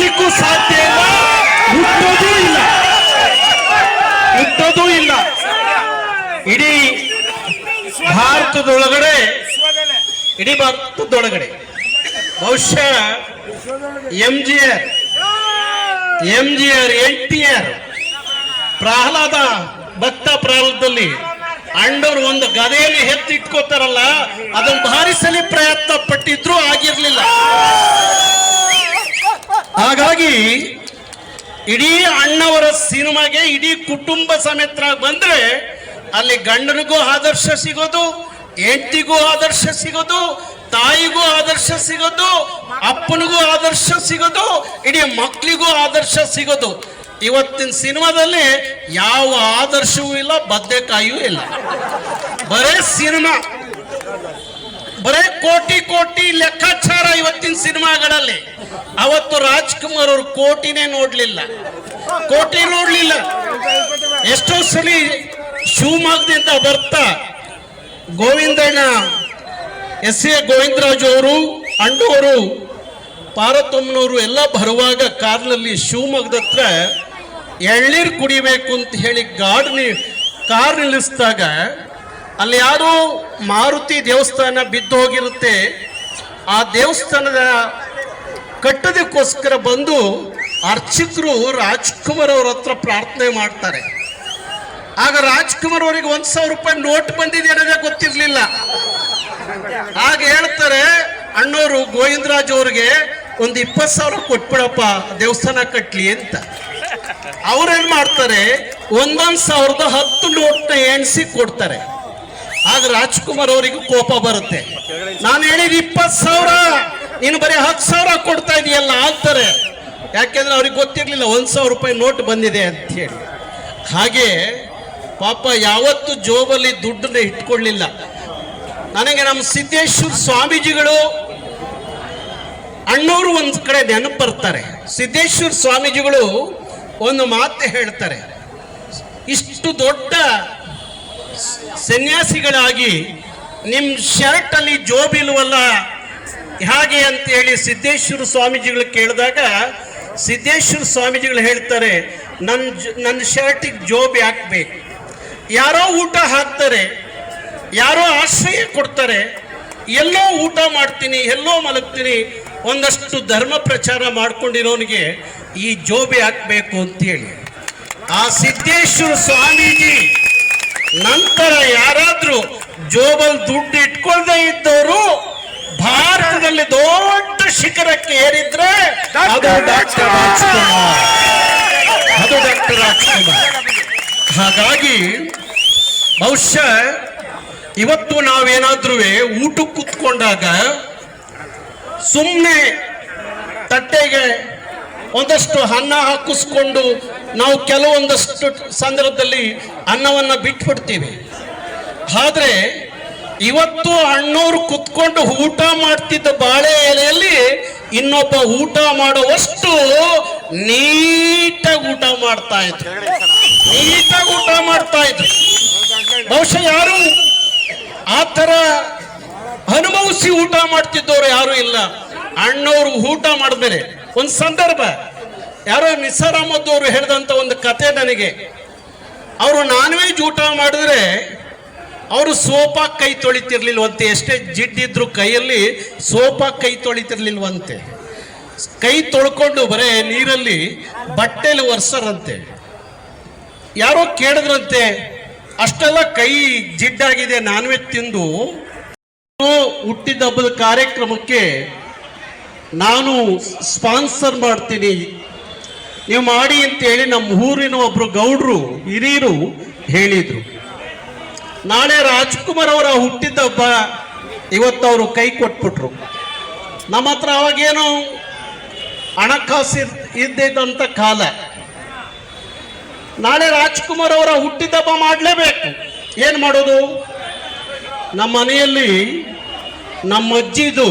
ಹುಟ್ಟಲಿಕ್ಕೂ ಸಾಧ್ಯ ಇಲ್ಲ, ಹುಟ್ಟೋದೂ ಇಲ್ಲ, ಹುಟ್ಟೋದೂ ಇಲ್ಲ. ಇಡೀ ಭಾರತದೊಳಗಡೆ ಬಹುಶಃ ಎಂಜಿಆರ್, NTR, ಪ್ರಹ್ಲಾದ ಭಕ್ತ ಪ್ರಾರಂಭದಲ್ಲಿ ಅಣ್ಣವ್ರು ಒಂದು ಗದೆಯಲ್ಲಿ ಎತ್ತಿಟ್ಕೋತಾರಲ್ಲ, ಅದನ್ನ ಭಾರಿ ಸಲ ಪ್ರಯತ್ನ ಪಟ್ಟಿದ್ರು ಆಗಿರ್ಲಿಲ್ಲ. ಹಾಗಾಗಿ ಇಡೀ ಅಣ್ಣವರ ಸಿನಿಮಾಗೆ ಇಡೀ ಕುಟುಂಬ ಸಮೇತ ಬಂದ್ರೆ ಅಲ್ಲಿ ಗಂಡನಿಗೂ ಆದರ್ಶ ಸಿಗೋದು, ಹೆಂಡತಿಗೂ ಆದರ್ಶ ಸಿಗೋದು, ತಾಯಿಗೂ ಆದರ್ಶ ಸಿಗೋದು, ಅಪ್ಪನಿಗೂ ಆದರ್ಶ ಸಿಗೋದು, ಇಡೀ ಮಕ್ಕಳಿಗೂ ಆದರ್ಶ ಸಿಗೋದು. ಇವತ್ತಿನ ಸಿನಿಮಾದಲ್ಲಿ ಯಾವ ಆದರ್ಶವೂ ಇಲ್ಲ, ಬದ್ನೆಕಾಯಿಯೂ ಇಲ್ಲ, ಬರೇ ಸಿನಿಮಾ, ಬರೇ ಕೋಟಿ ಕೋಟಿ ಲೆಕ್ಕಾಚಾರ ಇವತ್ತಿನ ಸಿನಿಮಾಗಳಲ್ಲಿ. ಅವತ್ತು ರಾಜ್ಕುಮಾರ್ ಅವರು ಕೋಟಿ ನೋಡ್ಲಿಲ್ಲ. ಎಷ್ಟೋ ಸಲಿ ಶಿವಮೊಗ್ಗದಿಂದ ಬರ್ತಾ ಗೋವಿಂದಣ್ಣ, SA ಗೋವಿಂದರಾಜು ಅವರು, ಅಣ್ಣವರು, ಪಾರ್ವತಮ್ಮನವರು ಎಲ್ಲ ಬರುವಾಗ ಕಾರ್ನಲ್ಲಿ ಶಿವಮೊಗ್ಗದ ಹತ್ರ ಎಳ್ನೀರು ಕುಡಿಬೇಕು ಅಂತ ಹೇಳಿ ಕಾರ್ ನಿಲ್ಲಿಸಿದಾಗ ಅಲ್ಲಿ ಯಾರೋ ಮಾರುತಿ ದೇವಸ್ಥಾನ ಬಿದ್ದು ಹೋಗಿರುತ್ತೆ. ಆ ದೇವಸ್ಥಾನದ ಕಟ್ಟೋದಕ್ಕೋಸ್ಕರ ಬಂದು ಅರ್ಚಕರು ರಾಜ್ಕುಮಾರ್ ಅವ್ರ ಹತ್ರ ಪ್ರಾರ್ಥನೆ ಮಾಡ್ತಾರೆ. ಆಗ ರಾಜ್ಕುಮಾರ್ ಅವರಿಗೆ 1,000 ರೂಪಾಯಿ ನೋಟ್ ಬಂದಿದೆ ಅನ್ನೋದೇ ಗೊತ್ತಿರ್ಲಿಲ್ಲ. ಆಗ ಹೇಳ್ತಾರೆ ಅಣ್ಣವರು ಗೋವಿಂದರಾಜ್ ಅವ್ರಿಗೆ, ಒಂದು 20,000 ಕೊಟ್ಬಿಡಪ್ಪ ದೇವಸ್ಥಾನ ಕಟ್ಲಿ ಅಂತ. ಅವ್ರೇನ್ ಮಾಡ್ತಾರೆ, 1,000ದ 10 ನೋಟ್ನ ಎಣಿಸಿ ಕೊಡ್ತಾರೆ. ಆಗ ರಾಜ್ಕುಮಾರ್ ಅವರಿಗೆ ಕೋಪ ಬರುತ್ತೆ. ನಾನು ಹೇಳಿದ 20,000, ನೀನು ಬರೀ 10,000 ಕೊಡ್ತಾ ಇದೆಯಲ್ಲ ಅಂತಾರೆ. ಯಾಕೆಂದ್ರೆ ಅವ್ರಿಗೆ ಗೊತ್ತಿರ್ಲಿಲ್ಲ 1,000 ರೂಪಾಯಿ ನೋಟ್ ಬಂದಿದೆ ಅಂತ ಹೇಳಿ. ಹಾಗೆ ಪಾಪ ಯಾವತ್ತು ಜೋಬಲ್ಲಿ ದುಡ್ಡನ್ನ ಇಟ್ಕೊಳ್ಳಿಲ್ಲ. ನನಗೆ ನಮ್ಮ ಸಿದ್ದೇಶ್ವರ ಸ್ವಾಮೀಜಿಗಳು ಅಣ್ಣವರು ಒಂದ್ ಕಡೆ ನೆನಪು ಬರ್ತಾರೆ. ಸಿದ್ದೇಶ್ವರ ಸ್ವಾಮೀಜಿಗಳು ಒಂದು ಮಾತು ಹೇಳ್ತಾರೆ, ಇಷ್ಟು ದೊಡ್ಡ ಸನ್ಯಾಸಿಗಳಾಗಿ ನಿಮ್ಮ ಶರ್ಟ್ ಅಲ್ಲಿ ಜೋಬ್ ಇಲ್ವಲ್ಲ ಹಾಗೆ ಅಂತ ಹೇಳಿ ಸಿದ್ದೇಶ್ವರ ಸ್ವಾಮೀಜಿಗಳು ಕೇಳಿದಾಗ ಸಿದ್ದೇಶ್ವರ ಸ್ವಾಮೀಜಿಗಳು ಹೇಳ್ತಾರೆ, ನನ್ನ ಶರ್ಟಿಗೆ ಜೋಬ್ ಯಾಕಬೇಕು? ಯಾರೋ ಊಟ ಹಾಕ್ತಾರೆ, ಯಾರೋ ಆಶ್ರಯ ಕೊಡ್ತಾರೆ, ಎಲ್ಲೋ ಊಟ ಮಾಡ್ತೀನಿ, ಎಲ್ಲೋ ಮಲಗ್ತೀನಿ, ಒಂದಷ್ಟು ಧರ್ಮ ಪ್ರಚಾರ ಮಾಡ್ಕೊಂಡಿರೋನಿಗೆ ಈ ಜೋಬಿ ಹಾಕ್ಬೇಕು ಅಂತೇಳಿ. ಆ ಸಿದ್ದೇಶ್ವರ ಸ್ವಾಮೀಜಿ ನಂತರ ಯಾರಾದ್ರೂ ಜೋಬಲ್ ದುಡ್ಡು ಇಟ್ಕೊಳ್ದೇ ಇದ್ದವರು ಭಾರತದಲ್ಲಿ ದೊಡ್ಡ ಶಿಖರಕ್ಕೆ ಏರಿದ್ರೆ ಅದು ಡಾಕ್ಟರ್ ರಾಜ್ಕುಮಾರ್. ಹಾಗಾಗಿ ಬಹುಶಃ ಇವತ್ತು ನಾವೇನಾದ್ರೂ ಊಟಕ್ಕೆ ಕೂತ್ಕೊಂಡಾಗ ಸುಮ್ಮನೆ ತಟ್ಟೆಗೆ ಒಂದಷ್ಟು ಅನ್ನ ಹಾಕಿಸ್ಕೊಂಡು ನಾವು ಕೆಲವೊಂದಷ್ಟು ಸಂದರ್ಭದಲ್ಲಿ ಅನ್ನವನ್ನು ಬಿಟ್ಬಿಡ್ತೀವಿ. ಆದ್ರೆ ಇವತ್ತು ಅಣ್ಣವ್ರು ಕುತ್ಕೊಂಡು ಊಟ ಮಾಡ್ತಿದ್ದ ಬಾಳೆ ಎಲೆಯಲ್ಲಿ ಇನ್ನೊಬ್ಬ ಊಟ ಮಾಡುವಷ್ಟು ನೀಟಾಗಿ ಊಟ ಮಾಡ್ತಾ ಇದ್ರು. ಬಹುಶಃ ಯಾರು ಆ ತರ ಅನುಭವಿಸಿ ಊಟ ಮಾಡ್ತಿದ್ದವ್ರು ಯಾರು ಇಲ್ಲ. ಅಣ್ಣವ್ರು ಊಟ ಮಾಡಿದ್ಮೇಲೆ ಒಂದು ಸಂದರ್ಭ ಯಾರೋ ನಿಸಾರ್ ಅಹಮದ್ ಅವರು ಹೇಳಿದಂತ ಒಂದು ಕತೆ ನನಗೆ. ಅವರು ನಾನ್ ವೆಜ್ ಊಟ ಮಾಡಿದ್ರೆ ಅವರು ಸೋಪಾಗಿ ಕೈ ತೊಳಿತಿರ್ಲಿಲ್ವಂತೆ. ಎಷ್ಟೇ ಜಿಡ್ಡಿದ್ರು ಕೈಯಲ್ಲಿ ಸೋಪಾಗಿ ಕೈ ತೊಳಿತಿರ್ಲಿಲ್ವಂತೆ. ಕೈ ತೊಳ್ಕೊಂಡು ಬರೇ ನೀರಲ್ಲಿ ಬಟ್ಟೆಲಿ ಒರ್ಸರಂತೆ. ಯಾರೋ ಕೇಳಿದ್ರಂತೆ, ಅಷ್ಟೆಲ್ಲ ಕೈ ಜಿಡ್ಡಾಗಿದೆ ನಾನ್ ವೆಜ್ ತಿಂದು, ಹುಟ್ಟಿದ ಹಬ್ಬದ ಕಾರ್ಯಕ್ರಮಕ್ಕೆ ನಾನು ಸ್ಪಾನ್ಸರ್ ಮಾಡ್ತೀನಿ, ನೀವು ಮಾಡಿ ಅಂತೇಳಿ ನಮ್ಮ ಊರಿನ ಒಬ್ರು ಗೌಡ್ರು ಹಿರಿಯರು ಹೇಳಿದ್ರು. ನಾಳೆ ರಾಜ್ಕುಮಾರ್ ಅವರ ಹುಟ್ಟಿದ ಹಬ್ಬ, ಇವತ್ತು ಅವರು ಕೈ ಕೊಟ್ಬಿಟ್ರು. ನಮ್ಮ ಹತ್ರ ಅವಾಗೇನು ಹಣಕಾಸು ಇದ್ದಿದ್ದಂತ ಕಾಲ. ನಾಳೆ ರಾಜ್ಕುಮಾರ್ ಅವರ ಹುಟ್ಟಿದ ಹಬ್ಬ ಮಾಡಲೇಬೇಕು. ಏನು ಮಾಡೋದು? ನಮ್ಮ ಮನೆಯಲ್ಲಿ ನಮ್ಮ ಅಜ್ಜಿದು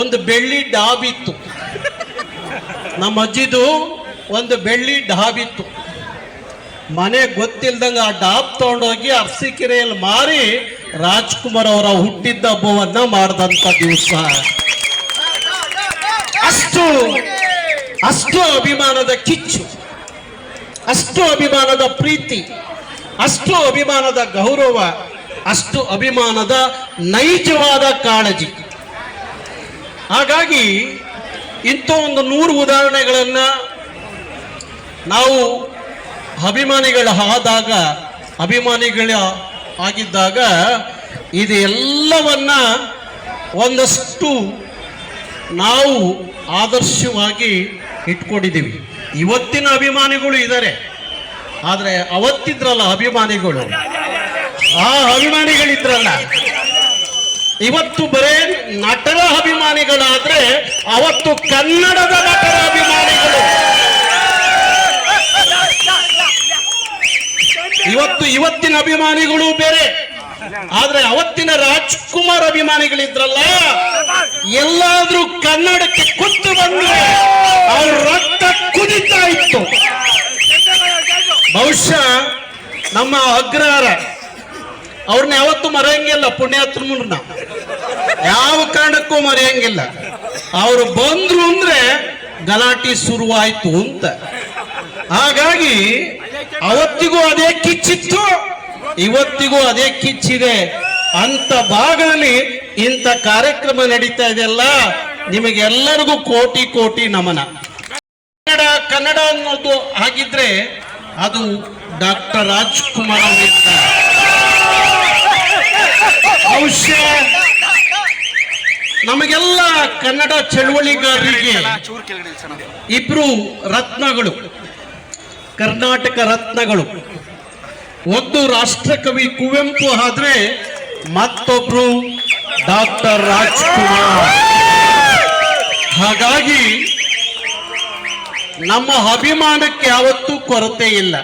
ಒಂದು ಬೆಳ್ಳಿ ಡಾಬಿತ್ತು. ಮನೆ ಗೊತ್ತಿಲ್ದಂಗ ಆ ಡಾಬ್ ತಗೊಂಡೋಗಿ ಅರಸೀಕೆರೆಯಲ್ಲಿ ಮಾರಿ ರಾಜ್ಕುಮಾರ್ ಅವರ ಹುಟ್ಟಿದ ಹಬ್ಬವನ್ನ ಮಾಡಿದಂತ ದಿವಸ. ಅಷ್ಟು ಅಭಿಮಾನದ ಕಿಚ್ಚು, ಅಷ್ಟು ಅಭಿಮಾನದ ಪ್ರೀತಿ, ಅಷ್ಟು ಅಭಿಮಾನದ ಗೌರವ, ಅಷ್ಟು ಅಭಿಮಾನದ ನೈಜವಾದ ಕಾಳಜಿ. ಹಾಗಾಗಿ ಇಂಥ ಒಂದು 100 ಉದಾಹರಣೆಗಳನ್ನ ನಾವು ಅಭಿಮಾನಿಗಳ ಆಗಿದ್ದಾಗ ಇದೆಲ್ಲವನ್ನ ಒಂದಷ್ಟು ನಾವು ಆದರ್ಶವಾಗಿ ಇಟ್ಕೊಂಡಿದ್ದೀವಿ. ಇವತ್ತಿನ ಅಭಿಮಾನಿಗಳು ಇದ್ದಾರೆ, ಆದರೆ ಅವತ್ತಿದ್ರಲ್ಲ ಅಭಿಮಾನಿಗಳು, ಆ ಅಭಿಮಾನಿಗಳಿದ್ರಲ್ಲ, ಇವತ್ತು ಬರೇ ನಟರ ಅಭಿಮಾನಿಗಳಾದ್ರೆ ಅವತ್ತು ಕನ್ನಡದ ನಟರ ಅಭಿಮಾನಿಗಳು. ಇವತ್ತಿನ ಅಭಿಮಾನಿಗಳು ಬೇರೆ, ಆದ್ರೆ ಅವತ್ತಿನ ರಾಜ್ಕುಮಾರ್ ಅಭಿಮಾನಿಗಳಿದ್ರಲ್ಲ, ಎಲ್ಲಾದ್ರೂ ಕನ್ನಡಕ್ಕೆ ಕುತ್ತು ಬಂದ್ರೆ ಅವ್ರ ರಕ್ತ ಕುದಿತಾ ಇತ್ತು. ಬಹುಶಃ ನಮ್ಮ ಅಗ್ರಹಾರ ಅವ್ರನ್ನ ಯಾವತ್ತೂ ಮರೆಯಂಗಿಲ್ಲ, ಪುಣ್ಯಾತ್ಮರನ್ನ ಯಾವ ಕಾರಣಕ್ಕೂ ಮರೆಯಂಗಿಲ್ಲ. ಅವರು ಬಂದ್ರು ಅಂದ್ರೆ ಗಲಾಟೆ ಶುರುವಾಯ್ತು ಅಂತ. ಹಾಗಾಗಿ ಅವತ್ತಿಗೂ ಅದೇ ಕಿಚ್ಚಿತ್ತು, ಇವತ್ತಿಗೂ ಅದೇ ಕಿಚ್ಚಿದೆ. ಅಂತ ಭಾಗದಲ್ಲಿ ಇಂಥ ಕಾರ್ಯಕ್ರಮ ನಡೀತಾ ಇದೆಯಲ್ಲ, ನಿಮಗೆಲ್ಲರಿಗೂ ಕೋಟಿ ಕೋಟಿ ನಮನ. ಕನ್ನಡ ಅನ್ನೋದು ಆಗಿದ್ರೆ ಅದು ಡಾಕ್ಟರ್ ರಾಜ್ಕುಮಾರ್ ಅವರಿಂದ. ಬಹುಶಃ ನಮಗೆಲ್ಲ ಕನ್ನಡ ಚಳವಳಿಗಾರರಿಗೆ ಇಬ್ರು ರತ್ನಗಳು, ಕರ್ನಾಟಕ ರತ್ನಗಳು. ಒಂದು ರಾಷ್ಟ್ರಕವಿ ಕುವೆಂಪು ಆದ್ರೆ ಮತ್ತೊಬ್ರು ಡಾಕ್ಟರ್ ರಾಜ್ಕುಮಾರ್. ಹಾಗಾಗಿ ನಮ್ಮ ಅಭಿಮಾನಕ್ಕೆ ಯಾವತ್ತೂ ಕೊರತೆ ಇಲ್ಲ.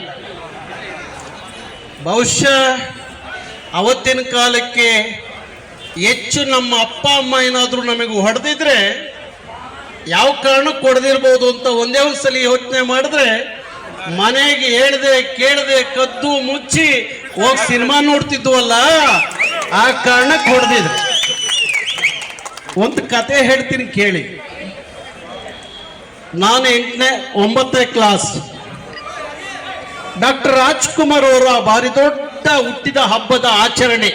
ಬಹುಶಃ ಅವತ್ತಿನ ಕಾಲಕ್ಕೆ ಹೆಚ್ಚು ನಮ್ಮ ಅಪ್ಪ ಅಮ್ಮ ಏನಾದರೂ ನಮಗೆ ಹೊಡೆದಿದ್ರೆ ಯಾವ ಕಾರಣಕ್ಕೆ ಹೊಡೆದಿರ್ಬೋದು ಅಂತ ಒಂದೇ ಒಂದ್ಸಲಿ ಯೋಚನೆ ಮಾಡಿದ್ರೆ, ಮನೆಗೆ ಹೇಳ್ದೆ ಕೇಳದೆ ಕದ್ದು ಮುಚ್ಚಿ ಹೋಗಿ ಸಿನಿಮಾ ನೋಡ್ತಿದ್ವಲ್ಲ, ಆ ಕಾರಣಕ್ಕೆ ಹೊಡೆದಿದ್ರು. ಒಂದು ಕತೆ ಹೇಳ್ತೀನಿ ಕೇಳಿ. ನಾನು 9ನೇ ಕ್ಲಾಸ್. ಡಾಕ್ಟರ್ ರಾಜ್ಕುಮಾರ್ ಅವರ ಭಾರಿ ದೊಡ್ಡ ಹುಟ್ಟಿದ ಹಬ್ಬದ ಆಚರಣೆ.